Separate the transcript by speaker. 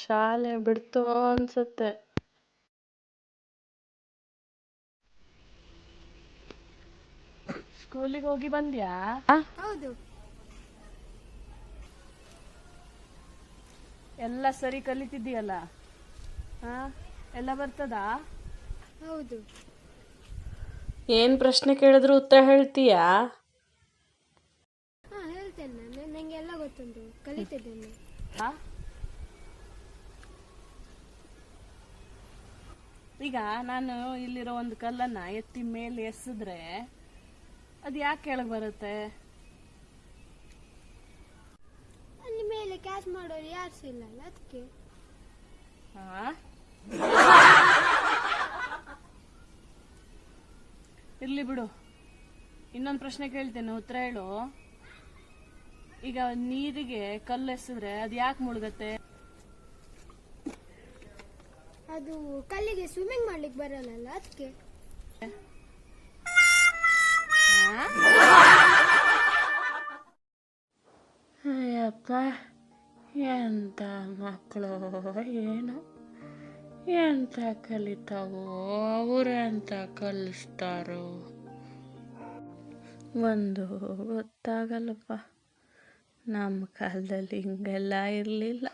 Speaker 1: ಶಾಲೆ ಬಿಡ್ತು ಅನ್ಸುತ್ತೆ. ಸ್ಕೂಲಿಗೆ ಹೋಗಿ ಬಂದ್ಯಾ?
Speaker 2: ಹೌದು.
Speaker 1: ಎಲ್ಲ ಸರಿ ಕಲಿತಿದ್ದೀಯಲ್ಲ? ಎಲ್ಲ ಬರ್ತದಾ?
Speaker 2: ಹೌದು.
Speaker 1: ಏನ್ ಪ್ರಶ್ನೆ ಕೇಳಿದ್ರು ಉತ್ತರ ಹೇಳ್ತೀಯಾ?
Speaker 2: ಹೇಳ್ತೇನೆ ನಾನು, ನಂಗೆ ಎಲ್ಲ ಗೊತ್ತುಂಟು, ಕಲಿತಿದ್ದೇನೆ.
Speaker 1: ಈಗ ನಾನು ಇಲ್ಲಿರೋ ಒಂದು ಕಲ್ಲನ್ನ ಎತ್ತಿ ಮೇಲೆ ಎಸೆದ್ರೆ ಅದು ಯಾಕೆ ಕೆಳಗೆ ಬರುತ್ತೆ?
Speaker 2: ಅಲ್ಲಿ ಮೇಲೆ ಕ್ಯಾಚ್ ಮಾಡೋರು ಯಾರು ಇಲ್ಲ ಅಲ್ಲ, ಅದಕ್ಕೆ.
Speaker 1: ಇರ್ಲಿ ಬಿಡು, ಇನ್ನೊಂದು ಪ್ರಶ್ನೆ ಕೇಳ್ತೇನೆ, ಉತ್ತರ ಹೇಳು. ಈಗ ನೀರಿಗೆ ಕಲ್ಲು ಎಸೆದ್ರೆ ಅದು ಯಾಕೆ ಮುಳುಗತ್ತೆ?
Speaker 2: ಅದು ಕಲ್ಲಿಗೆ ಸ್ವಿಮ್ಮಿಂಗ್ ಮಾಡ್ಲಿಕ್ಕೆ ಬರಲ್ಲ, ಅದಕ್ಕೆ.
Speaker 1: ಅಯ್ಯಪ್ಪ, ಎಂತ ಮಕ್ಕಳು ಏನು, ಎಂತ ಕಲಿತಾವೋ, ಅವರೆಂತ ಕಲಿಸ್ತಾರೋ ಒಂದು ಗೊತ್ತಾಗಲ್ಲಪ್ಪ. ನಮ್ಮ ಕಾಲದಲ್ಲಿ ಹಿಂಗೆಲ್ಲ ಇರಲಿಲ್ಲ.